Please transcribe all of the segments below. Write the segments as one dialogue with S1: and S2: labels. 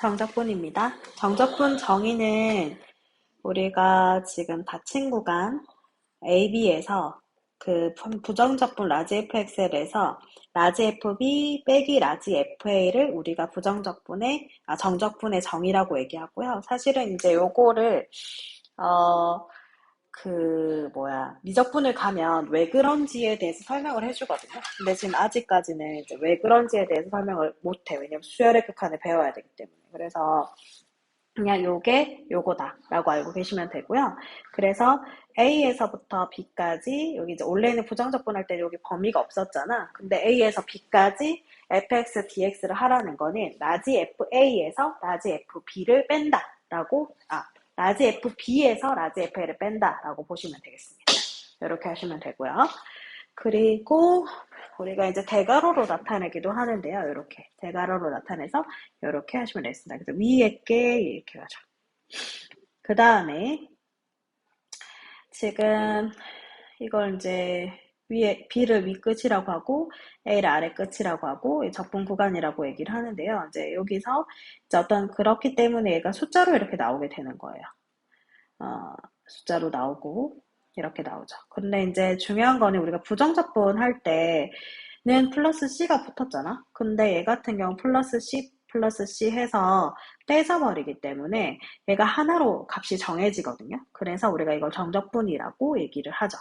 S1: 정적분입니다. 정적분 정의는 우리가 지금 닫힌 구간 AB에서 그 부정적분 라지 FXL에서 라지 FB 빼기 라지 FA를 우리가 정적분의 정의라고 얘기하고요. 사실은 이제 요거를 미적분을 가면 왜 그런지에 대해서 설명을 해주거든요. 근데 지금 아직까지는 이제 왜 그런지에 대해서 설명을 못해. 왜냐면 수열의 극한을 배워야 되기 때문에. 그래서 그냥 요게 요거다 라고 알고 계시면 되고요. 그래서 A에서부터 B까지, 여기 이제 원래는 부정적분 할 때 여기 범위가 없었잖아. 근데 A에서 B까지 fx, dx를 하라는 거는 라지 FA에서 라지 FB를 뺀다 라고, 라지 FB에서 라지 FA를 뺀다 라고 보시면 되겠습니다. 이렇게 하시면 되고요. 그리고 우리가 이제 대괄호로 나타내기도 하는데요. 이렇게 대괄호로 나타내서 이렇게 하시면 되겠습니다. 그래서 위에 게 이렇게 가죠. 그 다음에 지금 이걸 이제 위에 B를 위 끝이라고 하고 A를 아래 끝이라고 하고 적분 구간이라고 얘기를 하는데요. 이제 여기서 이제 그렇기 때문에 얘가 숫자로 이렇게 나오게 되는 거예요. 숫자로 나오고 이렇게 나오죠. 근데 이제 중요한 거는 우리가 부정적분 할 때는 플러스 C가 붙었잖아. 근데 얘 같은 경우 플러스 C 해서 떼서버리기 때문에 얘가 하나로 값이 정해지거든요. 그래서 우리가 이걸 정적분이라고 얘기를 하죠.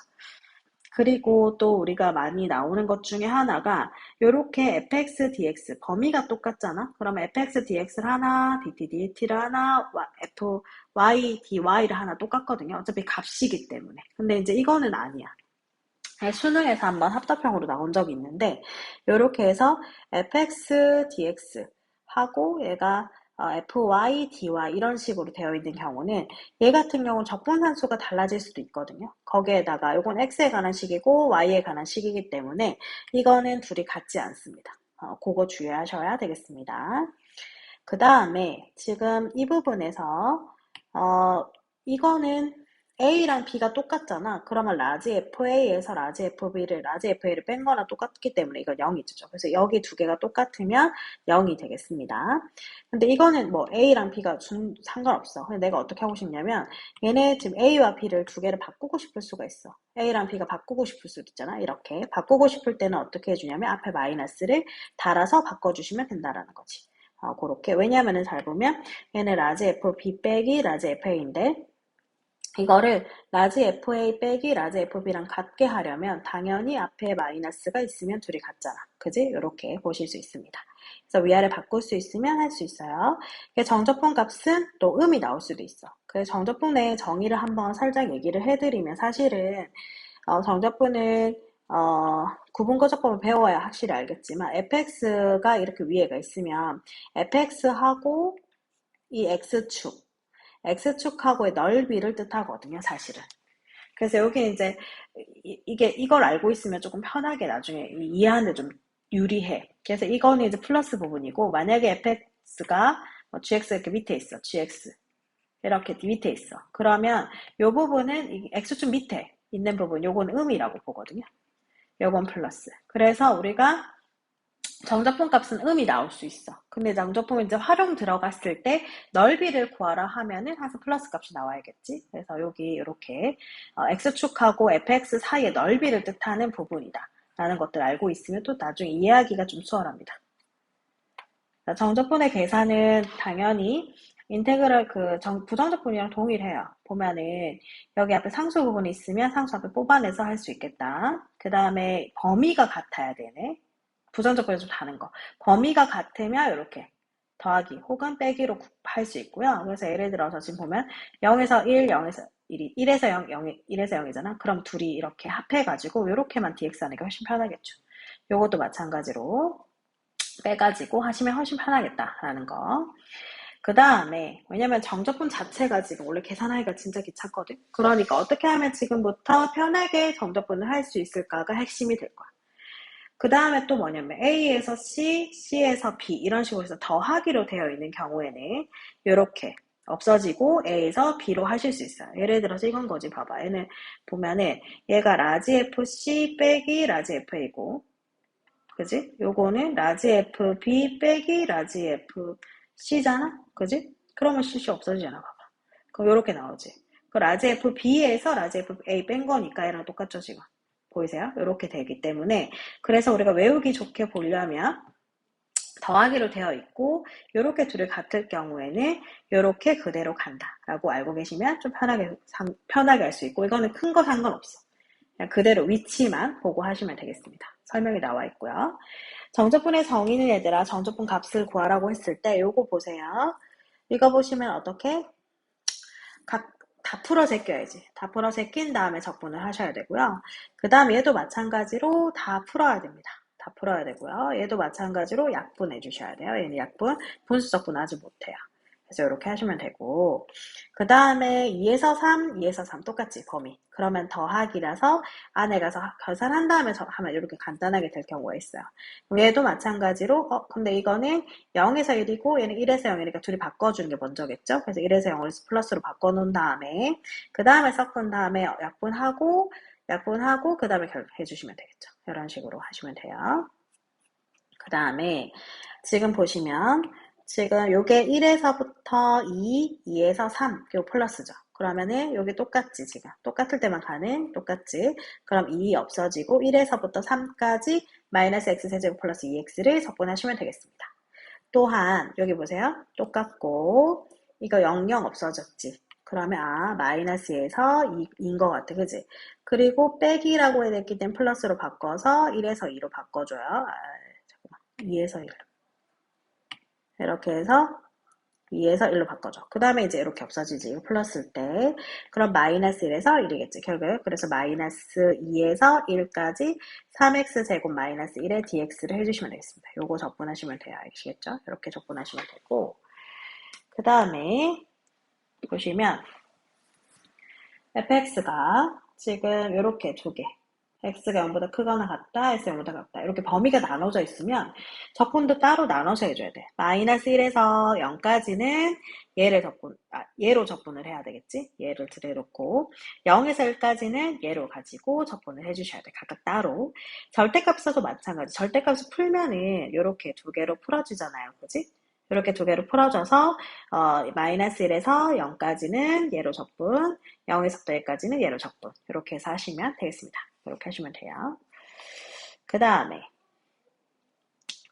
S1: 그리고 또 우리가 많이 나오는 것 중에 하나가 요렇게 fx, dx 범위가 똑같잖아. 그러면 fx, dx를 하나, dt, dt를 하나, fy, dy를 하나 똑같거든요. 어차피 값이기 때문에. 근데 이제 이거는 아니야. 수능에서 한번 합답형으로 나온 적이 있는데 요렇게 해서 fx, dx 하고 얘가 fy, dy 이런 식으로 되어 있는 경우는 얘 같은 경우는 적분산수가 달라질 수도 있거든요. 거기에다가 이건 x에 관한 식이고 y에 관한 식이기 때문에 이거는 둘이 같지 않습니다. 그거 주의하셔야 되겠습니다. 그 다음에 지금 이 부분에서 이거는 A랑 B가 똑같잖아. 그러면 라지 FA에서 라지 FA를 뺀 거나 똑같기 때문에 이건 0이죠. 그래서 여기 두 개가 똑같으면 0이 되겠습니다. 근데 이거는 뭐 A랑 B가 상관없어. 근데 내가 어떻게 하고 싶냐면 얘네 지금 A와 B를 두 개를 바꾸고 싶을 수가 있어. A랑 B가 바꾸고 싶을 수도 있잖아. 이렇게 바꾸고 싶을 때는 어떻게 해주냐면 앞에 마이너스를 달아서 바꿔주시면 된다라는 거지. 그렇게. 왜냐면은 잘 보면 얘는 라지 FB 빼기 라지 FA인데 이거를 라지 FA 빼기 라지 FB랑 같게 하려면 당연히 앞에 마이너스가 있으면 둘이 같잖아. 그지? 이렇게 보실 수 있습니다. 그래서 위아래 바꿀 수 있으면 할 수 있어요. 정적분 값은 또 음이 나올 수도 있어. 그래서 정적분의 정의를 한번 살짝 얘기를 해드리면 사실은 정적분은 구분거적법을 배워야 확실히 알겠지만 fx가 이렇게 위에가 있으면 fx하고 이 x축하고의 넓이를 뜻하거든요, 사실은. 그래서 여기 이제 이걸 알고 있으면 조금 편하게 나중에 이해하는데 좀 유리해. 그래서 이거는 이제 플러스 부분이고 만약에 fx가 gx 이렇게 밑에 있어, gx 이렇게 밑에 있어. 그러면 이 부분은 이 x축 밑에 있는 부분, 요건 음이라고 보거든요. 요건 플러스. 그래서 우리가 정적분 값은 음이 나올 수 있어. 근데 정적분 이제 활용 들어갔을 때 넓이를 구하라 하면은 항상 플러스 값이 나와야겠지. 그래서 여기 이렇게 x축하고 fx 사이의 넓이를 뜻하는 부분이다. 라는 것들 알고 있으면 또 나중에 이해하기가 좀 수월합니다. 정적분의 계산은 당연히 인테그럴 부정적분이랑 동일해요. 보면은 여기 앞에 상수 부분이 있으면 상수 앞에 뽑아내서 할 수 있겠다. 그 다음에 범위가 같아야 되네. 부정적분이 좀 다른 거. 범위가 같으면 이렇게 더하기 혹은 빼기로 할 수 있고요. 그래서 예를 들어서 지금 보면 0에서 1, 0에서 1이 1에서 0, 1에서 0이잖아. 그럼 둘이 이렇게 합해가지고 이렇게만 dx 하는 게 훨씬 편하겠죠. 요것도 마찬가지로 빼가지고 하시면 훨씬 편하겠다라는 거. 그 다음에 왜냐면 정적분 자체가 지금 원래 계산하기가 진짜 귀찮거든. 그러니까 어떻게 하면 지금부터 편하게 정적분을 할 수 있을까가 핵심이 될 거야. 그 다음에 또 뭐냐면 A에서 C, C에서 B 이런 식으로 해서 더하기로 되어 있는 경우에는 이렇게 없어지고 A에서 B로 하실 수 있어요. 예를 들어서 이건 거지. 봐봐. 얘는 보면은 얘가 라지 FC 빼기 라지 FA고 그지? 요거는 라지 FB 빼기 라지 C잖아? 그지? 그러면 CC 없어지잖아. 봐봐. 그럼 요렇게 나오지. 그 라지 F B에서 라지 F A 뺀 거니까 얘랑 똑같죠, 지금. 보이세요? 요렇게 되기 때문에. 그래서 우리가 외우기 좋게 보려면 더하기로 되어 있고 요렇게 둘이 같을 경우에는 요렇게 그대로 간다라고 알고 계시면 좀 편하게 할 수 있고, 이거는 큰 거 상관없어. 그냥 그대로 위치만 보고 하시면 되겠습니다. 설명이 나와 있고요. 정적분의 정의는 얘들아, 정적분 값을 구하라고 했을 때 요거 보세요. 이거 보시면 어떻게? 다 풀어 제껴야지. 다 풀어 제낀 다음에 적분을 하셔야 되고요. 그 다음에 얘도 마찬가지로 다 풀어야 됩니다. 다 풀어야 되고요. 얘도 마찬가지로 약분해 주셔야 돼요. 얘는 약분, 분수적분 아직 못해요. 그래서 이렇게 하시면 되고, 그 다음에 2에서 3, 2에서 3 똑같지, 범위. 그러면 더하기라서 안에 가서 계산한 다음에 하면 이렇게 간단하게 될 경우가 있어요. 얘도 마찬가지로, 근데 이거는 0에서 1이고 얘는 1에서 0이니까 둘이 바꿔주는 게 먼저겠죠? 그래서 1에서 0을 플러스로 바꿔놓은 다음에, 그 다음에 섞은 다음에 약분하고, 그 다음에 해주시면 되겠죠. 이런 식으로 하시면 돼요. 그 다음에 지금 보시면 지금 요게 1에서부터 2, 2에서 3, 요 플러스죠. 그러면은 여기 똑같지, 지금. 똑같을 때만 가는, 똑같지. 그럼 2 없어지고 1에서부터 3까지 마이너스 x세제곱 플러스 2x를 적분하시면 되겠습니다. 또한 여기 보세요. 똑같고 이거 00 없어졌지. 그러면 마이너스에서 2인 것 같아, 그지? 그리고 빼기라고 했기 때문에 플러스로 바꿔서 1에서 2로 바꿔줘요. 잠깐만. 2에서 1. 이렇게 해서 2에서 1로 바꿔줘. 그 다음에 이제 이렇게 없어지지. 이거 플러스일 때. 그럼 마이너스 1에서 1이겠지, 결국. 그래서 마이너스 2에서 1까지 3x 제곱 마이너스 1의 dx를 해주시면 되겠습니다. 요거 적분하시면 돼요. 아시겠죠? 이렇게 적분하시면 되고. 그 다음에 보시면 fx가 지금 이렇게 두 개. x가 0보다 크거나 같다, x가 0보다 같다. 이렇게 범위가 나눠져 있으면 적분도 따로 나눠서 해줘야 돼. 마이너스 1에서 0까지는 얘로 적분을 해야 되겠지? 얘를 들여놓고 0에서 1까지는 얘로 가지고 적분을 해주셔야 돼. 각각 따로. 절대값에서도 마찬가지. 절대값을 풀면은 이렇게 두 개로 풀어지잖아요. 그지? 이렇게 두 개로 풀어져서 마이너스 1에서 0까지는 얘로 적분, 0에서부터 1까지는 얘로 적분. 이렇게 해서 하시면 되겠습니다. 이렇게 하시면 돼요. 그 다음에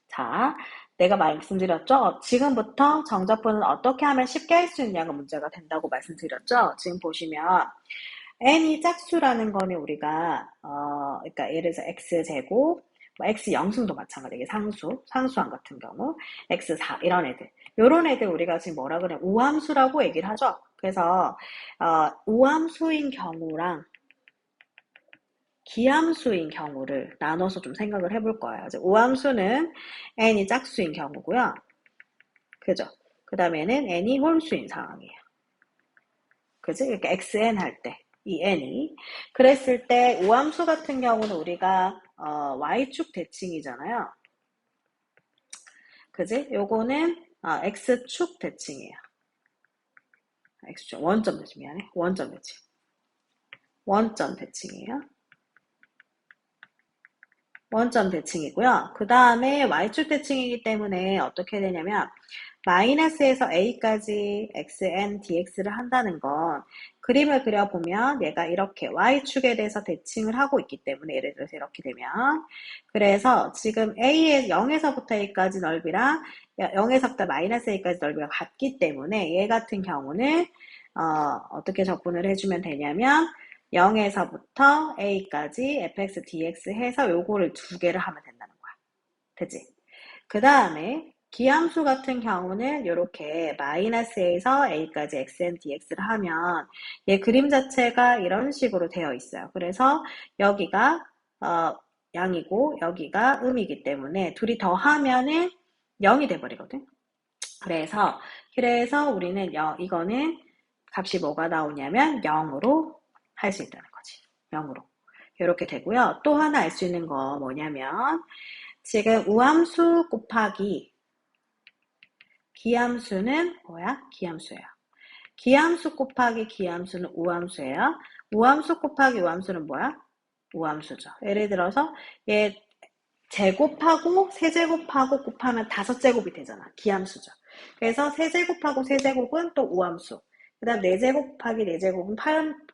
S1: 자, 내가 말씀드렸죠? 지금부터 정적분은 어떻게 하면 쉽게 할 수 있냐가 문제가 된다고 말씀드렸죠? 지금 보시면 n이 짝수라는 거는 우리가 그러니까 예를 들어서 x제곱, x 영승도 마찬가지. 이게 상수항 같은 경우 x4 이런 애들. 요런 애들 우리가 지금 뭐라 그래? 우함수라고 얘기를 하죠. 그래서 우함수인 경우랑 기함수인 경우를 나눠서 좀 생각을 해볼 거예요. 우함수는 n이 짝수인 경우고요. 그죠? 그 다음에는 n이 홀수인 상황이에요. 그죠? 그러니까 xn 할 때. 이 n이. 그랬을 때 우함수 같은 경우는 우리가 y축 대칭이잖아요. 그지? 요거는 x축 대칭이에요. x축 원점 대칭, 미안해. 원점 대칭. 원점 대칭이에요. 원점 대칭이고요. 그 다음에 y축 대칭이기 때문에 어떻게 되냐면 마이너스에서 a까지 xn dx를 한다는 건 그림을 그려보면 얘가 이렇게 y축에 대해서 대칭을 하고 있기 때문에 예를 들어서 이렇게 되면 그래서 지금 a의 0에서부터 a까지 넓이랑 0에서부터 마이너스 a까지 넓이가 같기 때문에 얘 같은 경우는 어떻게 적분을 해주면 되냐면 0에서부터 a까지 fx dx 해서 요거를 두 개를 하면 된다는 거야. 그치? 그 다음에 기함수 같은 경우는 이렇게 마이너스에서 a까지 xn dx를 하면 얘 그림 자체가 이런 식으로 되어 있어요. 그래서 여기가 양이고 여기가 음이기 때문에 둘이 더하면은 0이 돼버리거든. 그래서 우리는 이거는 값이 뭐가 나오냐면 0으로 할 수 있다는 거지. 0으로. 이렇게 되고요. 또 하나 알 수 있는 거 뭐냐면 지금 우함수 곱하기 기함수는 뭐야? 기함수예요. 기함수 곱하기 기함수는 우함수예요. 우함수 곱하기 우함수는 뭐야? 우함수죠. 예를 들어서 얘 제곱하고 세제곱하고 곱하면 5제곱이 되잖아. 기함수죠. 그래서 세제곱하고 세제곱은 또 우함수. 그 다음 4제곱 곱하기 4제곱은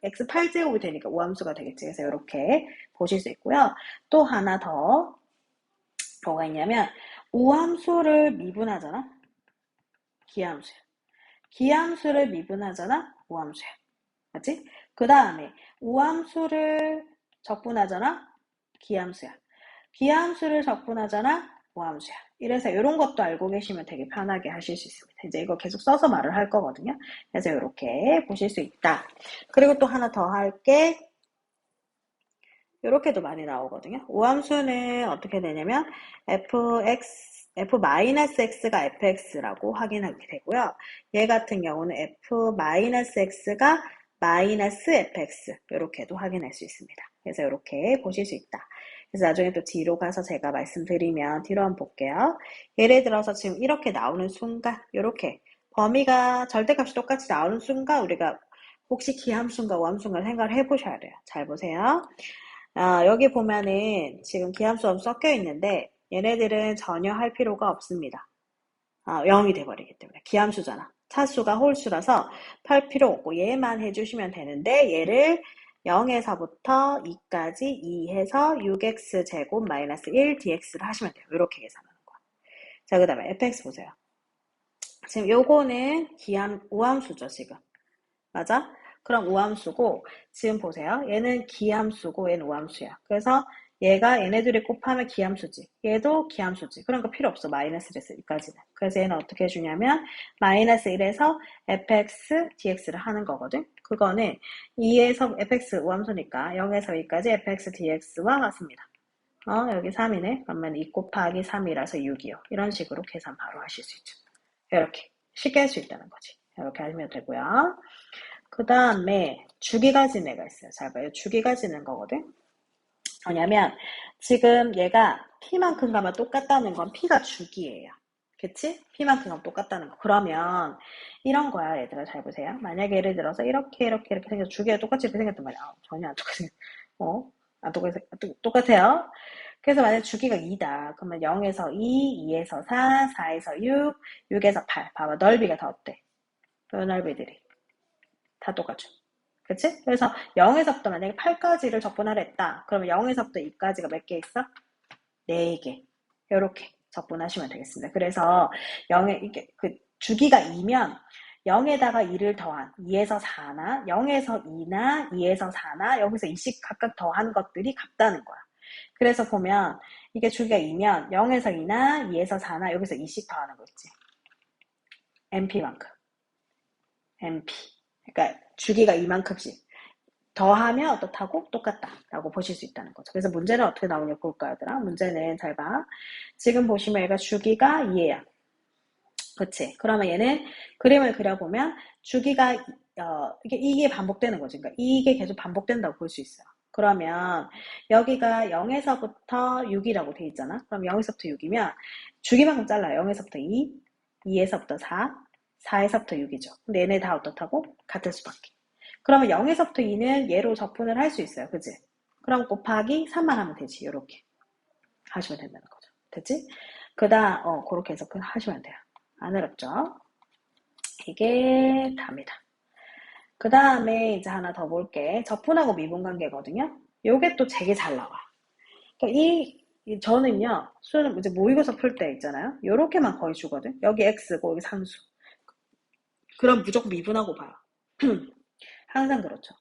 S1: x 8제곱이 되니까 우함수가 되겠지. 그래서 이렇게 보실 수 있고요. 또 하나 더 뭐가 있냐면 우함수를 미분하잖아. 기함수야. 기함수를 미분하잖아. 우함수야. 맞지? 그 다음에 우함수를 적분하잖아. 기함수야. 기함수를 적분하잖아. 우함수야. 이래서 이런 것도 알고 계시면 되게 편하게 하실 수 있습니다. 이제 이거 계속 써서 말을 할 거거든요. 그래서 이렇게 보실 수 있다. 그리고 또 하나 더 할게. 이렇게도 많이 나오거든요. 우함수는 어떻게 되냐면 f-x가 fx라고 확인하게 되고요. 얘 같은 경우는 f-x가 마이너스 fx 이렇게도 확인할 수 있습니다. 그래서 이렇게 보실 수 있다. 그래서 나중에 또 뒤로 가서 제가 말씀드리면 뒤로 한번 볼게요. 예를 들어서 지금 이렇게 나오는 순간 이렇게 범위가 절대값이 똑같이 나오는 순간 우리가 혹시 기함수인가 우함수인가 생각을 해보셔야 돼요. 잘 보세요. 여기 보면은 지금 기함수가 섞여 있는데 얘네들은 전혀 할 필요가 없습니다. 0이 돼버리기 때문에 기함수잖아. 차수가 홀수라서 할 필요 없고 얘만 해주시면 되는데 얘를 0에서부터 2까지 2해서 6x 제곱 마이너스 1 dx를 하시면 돼요. 이렇게 계산하는 거야. 자, 그 다음에 fx 보세요. 지금 요거는 우함수죠, 지금. 맞아? 그럼 우함수고 지금 보세요. 얘는 기함수고 얘는 우함수야. 그래서 얘가 얘네들이 곱하면 기함수지. 얘도 기함수지. 그런 거 필요 없어. 마이너스 1에서 2까지는. 그래서 얘는 어떻게 해주냐면 마이너스 1에서 fx dx를 하는 거거든. 그거는 2에서 fx 우함수니까 0에서 2까지 fx dx와 같습니다. 여기 3이네. 그러면 2 곱하기 3이라서 6이요. 이런 식으로 계산 바로 하실 수 있죠. 이렇게 쉽게 할 수 있다는 거지. 이렇게 하시면 되고요. 그 다음에 주기 가진 애가 있어요. 잘 봐요. 주기 가지는 거거든. 뭐냐면 지금 얘가 P만큼 가면 똑같다는 건 P가 주기예요. 그치? P만큼 가면 똑같다는 거. 그러면 이런 거야. 얘들아 잘 보세요. 만약에 예를 들어서 이렇게 생겨서 주기가 똑같이 이렇게 생겼단 말이야. 전혀 안 똑같이 안 똑같아요. 그래서 만약에 주기가 2다. 그러면 0에서 2, 2에서 4, 4에서 6, 6에서 8. 봐봐. 넓이가 다 어때? 요 넓이들이. 다 똑같죠. 그치? 그래서 0에서부터 만약에 8까지를 적분하려 했다. 그러면 0에서부터 2까지가 몇 개 있어? 4개. 이렇게 적분하시면 되겠습니다. 그래서 0에, 이게, 주기가 2면 0에다가 2를 더한 2에서 4나 0에서 2나 2에서 4나 여기서 2씩 각각 더한 것들이 같다는 거야. 그래서 보면 이게 주기가 2면 0에서 2나 2에서 4나 여기서 2씩 더하는 거 있지. MP만큼. MP. 그러니까 주기가 이만큼씩 더하면 어떻다고? 똑같다라고 보실 수 있다는 거죠. 그래서 문제는 어떻게 나오냐 볼까요, 얘들아? 문제는 잘 봐. 지금 보시면 얘가 주기가 2예요. 그치? 그러면 얘는 그림을 그려보면 주기가 이게 반복되는 거죠. 그러니까 이게 계속 반복된다고 볼 수 있어요. 그러면 여기가 0에서부터 6이라고 돼 있잖아. 그럼 0에서부터 6이면 주기만큼 잘라요. 0에서부터 2, 2에서부터 4, 4에서부터 6이죠. 근데 얘네 다 어떻다고? 같을 수밖에. 그러면 0에서부터 2는 얘로 적분을 할 수 있어요. 그치? 그럼 곱하기 3만 하면 되지. 이렇게 하시면 된다는 거죠. 됐지? 그렇게 해서 하시면 돼요. 안 어렵죠? 이게 답니다. 그 다음에 이제 하나 더 볼게. 적분하고 미분 관계거든요. 요게 또 되게 잘 나와. 그러니까 저는요, 수능 이제 모의고사 풀 때 있잖아요. 요렇게만 거의 주거든. 여기 X고 여기 상수. 그럼 무조건 미분하고 봐요. 항상 그렇죠.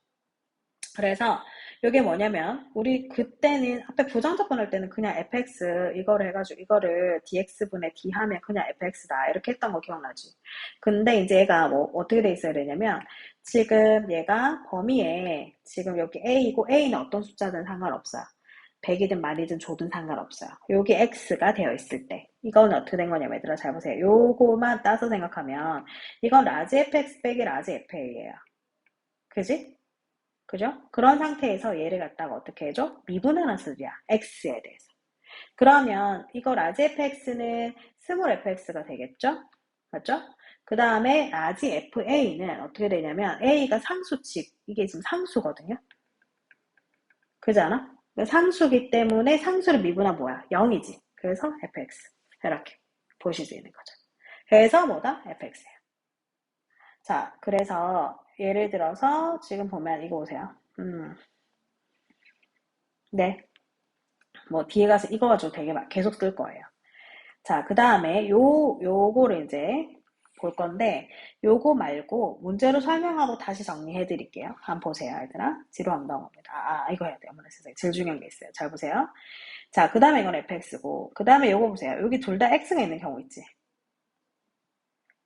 S1: 그래서 이게 뭐냐면 우리 그때는 앞에 부정적분 할 때는 그냥 fx 이거를 해가지고 이거를 dx분의 d 하면 그냥 fx다 이렇게 했던 거 기억나지? 근데 이제 얘가 뭐 어떻게 돼 있어야 되냐면 지금 얘가 범위에 지금 여기 a이고 a는 어떤 숫자든 상관없어요. 100이든 만이든 조든 상관없어요. 여기 x가 되어 있을 때 이거는 어떻게 된 거냐면 얘들아 잘 보세요. 요거만 따서 생각하면 이건 라지 fx 빼기 라지 fa예요. 그지? 그죠? 그런 상태에서 얘를 갖다가 어떻게 해줘? 미분하는 수야. x에 대해서. 그러면 이거 라지 fx는 스몰 fx가 되겠죠? 맞죠? 그 다음에 라지 fa는 어떻게 되냐면 a가 상수칙. 이게 지금 상수거든요. 그지 않아? 상수기 때문에 상수를 미분하면 뭐야? 0이지. 그래서 fx. 이렇게 보실 수 있는 거죠. 그래서 뭐다? fx예요. 자, 그래서 예를 들어서 지금 보면 이거 보세요. 네. 뭐 뒤에 가서 이거 가지고 되게 계속 쓸 거예요. 자, 그 다음에 요거를 이제 볼 건데, 요거 말고 문제로 설명하고 다시 정리해 드릴게요. 한번 보세요, 얘들아. 뒤로 한번 넘어갑니다. 이거 해야 돼요. 어머나 세상에. 제일 중요한 게 있어요. 잘 보세요. 자, 그 다음에 이건 fx고, 그 다음에 요거 보세요. 여기 둘 다 x가 있는 경우 있지.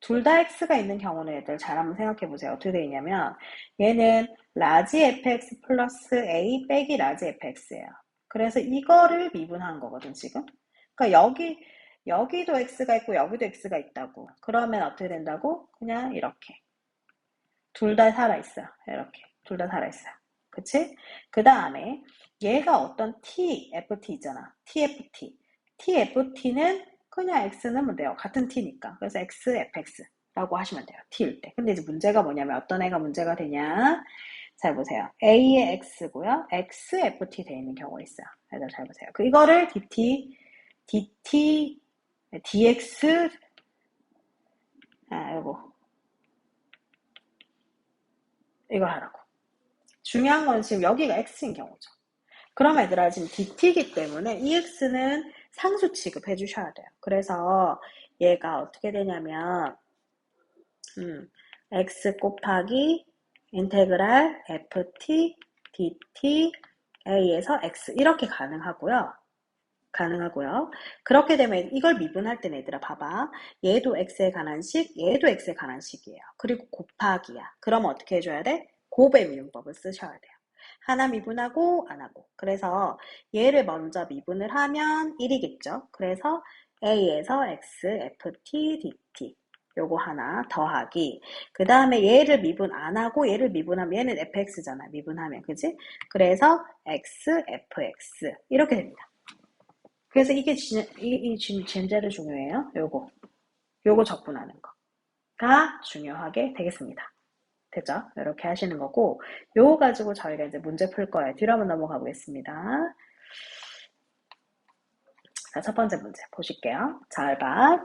S1: 둘 다 x가 있는 경우는 얘들 잘 한번 생각해 보세요. 어떻게 되어 있냐면, 얘는 라지 fx 플러스 a 빼기 라지 fx예요. 그래서 이거를 미분한 거거든, 지금. 그러니까 여기도 x가 있고 여기도 x가 있다고. 그러면 어떻게 된다고? 그냥 이렇게. 둘 다 살아있어요. 이렇게. 둘 다 살아있어요. 그치? 그 다음에 얘가 어떤 tft 있잖아. tft. tft는 그냥 x는 뭐 돼요. 같은 t니까. 그래서 xfx라고 하시면 돼요. t일 때. 근데 이제 문제가 뭐냐면 어떤 애가 문제가 되냐. 잘 보세요. a의 x고요. xft 돼 있는 경우가 있어요. 얘들 잘 보세요. 이거를 dt, dx, 요거. 이걸 하라고. 중요한 건 지금 여기가 x인 경우죠. 그럼 얘들아 지금 dt이기 때문에 ex는 상수 취급해 주셔야 돼요. 그래서 얘가 어떻게 되냐면 x 곱하기 인테그랄 ft dt a에서 x 이렇게 가능하고요. 그렇게 되면 이걸 미분할 때는 얘들아 봐봐. 얘도 x에 관한 식, 얘도 x에 관한 식이에요. 그리고 곱하기야. 그러면 어떻게 해줘야 돼? 곱의 미분법을 쓰셔야 돼요. 하나 미분하고 안 하고. 그래서 얘를 먼저 미분을 하면 1이겠죠. 그래서 a에서 x, ft, dt 요거 하나 더하기. 그 다음에 얘를 미분 안 하고 얘를 미분하면 얘는 fx잖아. 미분하면 그지? 그래서 x, fx 이렇게 됩니다. 그래서 이게 진짜로 중요해요. 요거 적분하는 거가 중요하게 되겠습니다. 됐죠? 이렇게 하시는 거고, 요거 가지고 저희가 이제 문제 풀 거예요. 뒤로 한번 넘어가 보겠습니다. 자, 첫 번째 문제 보실게요. 잘 봐.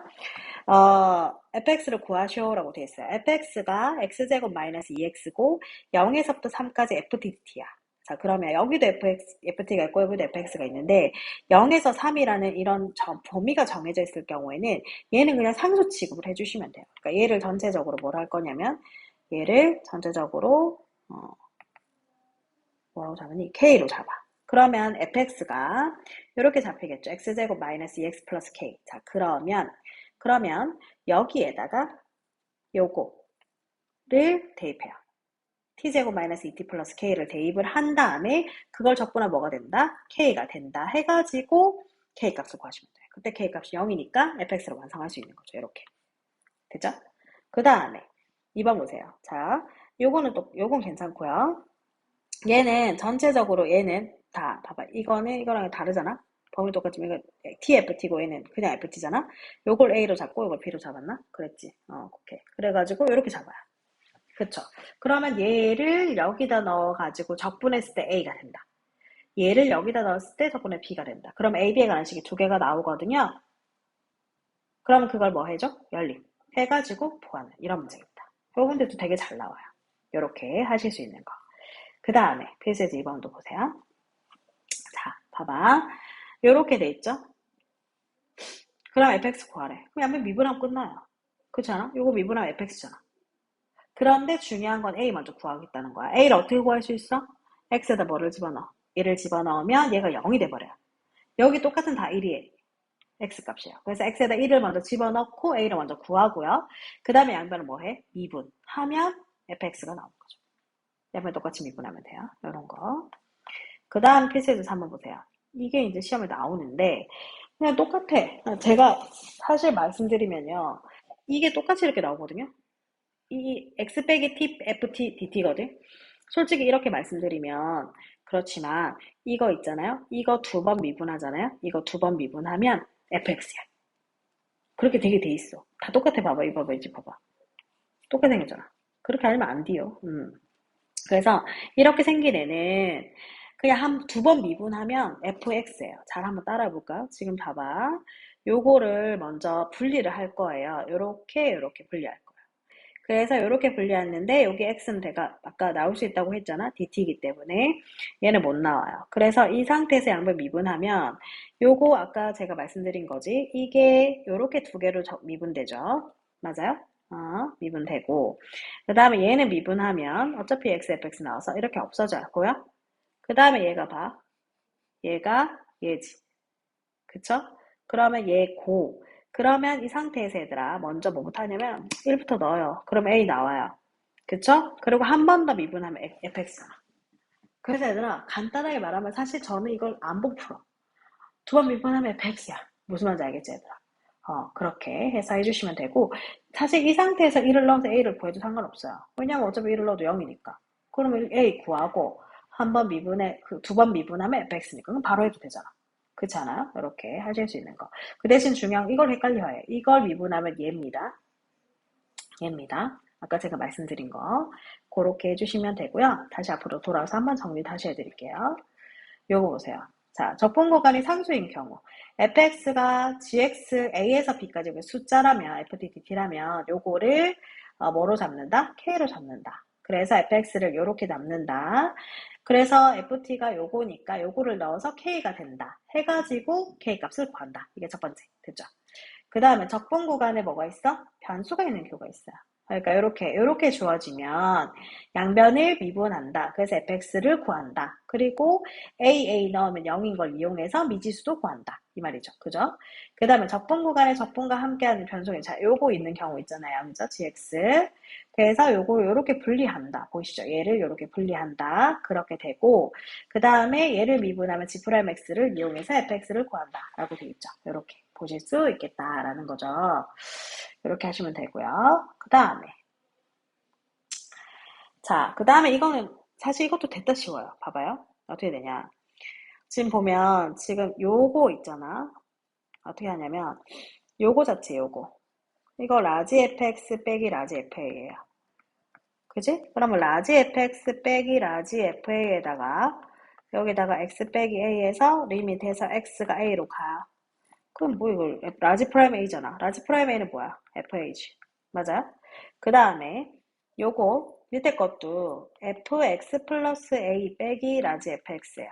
S1: fx를 구하시오라고 되어 있어요. fx가 x제곱 마이너스 2x고 0에서부터 3까지 ftdt야. 자, 그러면 여기도 ft가 있고 여기도 fx가 있는데 0에서 3이라는 이런 범위가 정해져 있을 경우에는 얘는 그냥 상수 취급을 해주시면 돼요. 그러니까 얘를 전체적으로 뭘 할 거냐면 얘를 전체적으로 뭐라고 잡으니? k로 잡아. 그러면 fx가 이렇게 잡히겠죠. x제곱 마이너스 2x 플러스 k. 자, 그러면 여기에다가 요거를 대입해요. t제곱 마이너스 2t 플러스 k를 대입을 한 다음에 그걸 적분하면 뭐가 된다? k가 된다 해가지고 k 값을 구하시면 돼요. 그때 k 값이 0이니까 fx를 완성할 수 있는 거죠. 이렇게. 됐죠? 그 다음에 2번 보세요. 자, 요건 괜찮고요. 얘는 전체적으로 얘는 다 봐봐. 이거는 이거랑 다르잖아. 범위 똑같지만 이거 TFT고 얘는 그냥 FT잖아. 요걸 A로 잡고 이걸 B로 잡았나? 그랬지. 오케이. 그래가지고 이렇게 잡아요. 그쵸? 그러면 얘를 여기다 넣어가지고 적분했을 때 A가 된다. 얘를 여기다 넣었을 때 적분해 B가 된다. 그럼 A, B의 관식이 두 개가 나오거든요. 그러면 그걸 뭐 해줘? 연립. 해가지고 보완을. 이런 문제입니다. 요 문제도 되게 잘 나와요. 이렇게 하실 수 있는 거. 그 다음에 필수에서 2번도 보세요. 자, 봐봐. 요렇게 돼 있죠? 그럼 fx 구하래. 그럼 양변 미분하면 끝나요. 그렇잖아? 요거 미분하면 fx잖아. 그런데 중요한 건 a 먼저 구하겠다는 거야. a를 어떻게 구할 수 있어? x에다 뭐를 집어넣어? 1을 집어넣으면 얘가 0이 돼버려요. 여기 똑같은 다 1이에요. x 값이에요. 그래서 x에다 1을 먼저 집어넣고 a를 먼저 구하고요. 그 다음에 양변을 뭐 해? 미분. 하면 fx가 나오는 거죠. 양변 똑같이 미분하면 돼요. 이런 거. 그 다음 필수에서 한번 보세요. 이게 이제 시험에 나오는데 그냥 똑같아. 제가 사실 말씀드리면요. 이게 똑같이 이렇게 나오거든요. 이 x 빼기 t, ft, dt거든. 솔직히 이렇게 말씀드리면 그렇지만 이거 있잖아요. 이거 두 번 미분하잖아요. 이거 두 번 미분하면 fx야. 그렇게 되게 돼 있어. 다 똑같아. 봐봐. 이거 봐봐. 이제 봐봐. 똑같이 생겼잖아. 그렇게 하면 안 돼요. 그래서 이렇게 생긴 애는 그냥 두 번 미분하면 fx예요. 잘 한번 따라해 볼까요? 지금 봐봐. 요거를 먼저 분리를 할 거예요. 요렇게 분리할 거예요. 그래서 요렇게 분리했는데 여기 x는 내가 아까 나올 수 있다고 했잖아. dt이기 때문에 얘는 못 나와요. 그래서 이 상태에서 양변 미분하면 요거 아까 제가 말씀드린 거지. 이게 요렇게 두 개로 미분되죠. 맞아요? 미분되고 그 다음에 얘는 미분하면 어차피 x, fx 나와서 이렇게 없어져요. 보여? 그 다음에 얘가 봐. 얘가 얘지. 그쵸? 그러면 얘 고. 그러면 이 상태에서 얘들아 먼저 뭐부터 하냐면 1부터 넣어요. 그럼 A 나와요. 그쵸? 그리고 한 번 더 미분하면 fx. 그래서 얘들아 간단하게 말하면 사실 저는 이걸 안복 풀어. 두 번 미분하면 fx야. 무슨 말인지 알겠지 얘들아? 그렇게 해서 해주시면 되고 사실 이 상태에서 1을 넣어서 A를 구해도 상관없어요. 왜냐면 어차피 1을 넣어도 0이니까. 그러면 A 구하고 한 번 미분해 두 번 미분하면 fx니까 그럼 바로 해도 되잖아. 그렇지 않아요? 이렇게 하실 수 있는 거. 그 대신 중요한 이걸 헷갈려요. 이걸 미분하면 얘입니다. 얘입니다. 아까 제가 말씀드린 거 그렇게 해주시면 되고요. 다시 앞으로 돌아와서 한번 정리 다시 해드릴게요. 요거 보세요. 자, 적분 구간이 상수인 경우 fx가 gx a에서 b까지 숫자라면 ft dt라면 요거를 뭐로 잡는다? k로 잡는다. 그래서 fx를 요렇게 잡는다. 그래서 ft가 요거니까 요거를 넣어서 k가 된다. 해가지고 k 값을 구한다. 이게 첫 번째. 됐죠? 그 다음에 적분 구간에 뭐가 있어? 변수가 있는 경우가 있어요. 그러니까 이렇게 주어지면 양변을 미분한다. 그래서 fx를 구한다. 그리고 a 넣으면 0인 걸 이용해서 미지수도 구한다. 이 말이죠. 그죠? 그 다음에 적분 구간에 적분과 함께하는 변수가 자, 요거 있는 경우 있잖아요. 그죠? gx. 그래서 요거 요렇게 분리한다. 보이시죠? 얘를 요렇게 분리한다. 그렇게 되고 그 다음에 얘를 미분하면 g'x를 이용해서 fx를 구한다. 라고 되어 있죠. 요렇게 보실 수 있겠다라는 거죠. 이렇게 하시면 되고요. 그 다음에 자, 그 다음에 이거는 사실 이것도 됐다 쉬워요. 봐봐요. 어떻게 되냐. 지금 보면 지금 요거 있잖아. 어떻게 하냐면 요거 자체 요거. 이거 라지 fx 빼기 라지 fa예요. 그지? 그러면 라지 fx 빼기 라지 fa에다가 여기다가 x 빼기 a에서 리밋해서 x가 a로 가. 그럼 뭐 이걸 라지 프라임 a잖아. 라지 프라임 a는 뭐야? fh. 맞아요? 그 다음에 요거 밑에 것도 fx 플러스 a 빼기 라지 fx야.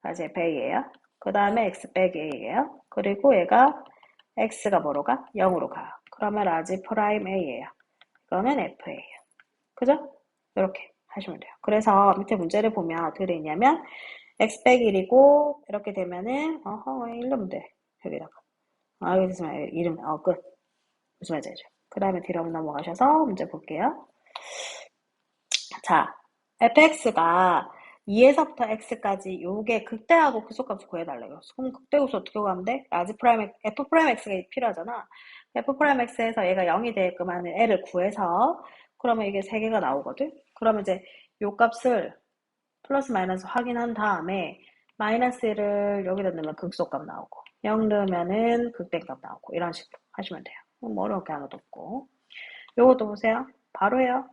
S1: 라지 fa예요. 그 다음에 x 빼기 a예요. 그리고 얘가 x가 뭐로 가? 0으로 가요. 그러면 라지 프라임 a예요. 이거는 f예요. 그죠? 이렇게 하시면 돼요. 그래서 밑에 문제를 보면 어떻게 되어 있냐면 x 빼기 1이고 이렇게 되면은 1 넣으면 돼. 여기다가. 여기 있으면 이름 끝. 무슨 말인지 알죠? 그 다음에 뒤로 넘어가셔서 문제 볼게요. 자, fx가 2에서부터 x까지 요게 극대하고 극소값을 구해달래요. 그럼 극대고수 어떻게 구하면 돼? 라지 프라임 f 프라임 x가 필요하잖아. f 프라임 x에서 얘가 0이 되게끔 하는 애를 구해서 그러면 이게 3개가 나오거든? 그러면 이제 요 값을 플러스 마이너스 확인한 다음에 마이너스 1을 여기다 넣으면 극소값 나오고 0 넣으면은 극대값 나오고 이런 식으로 하시면 돼요. 뭐 어려울 게 하나도 없고 요것도 보세요. 바로 해요.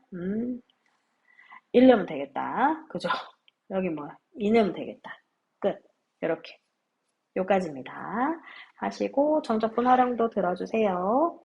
S1: 1 넣으면 되겠다. 그죠? 여기 뭐 2 넣으면 되겠다. 끝. 이렇게 요까지입니다. 하시고 정적분 활용도 들어주세요.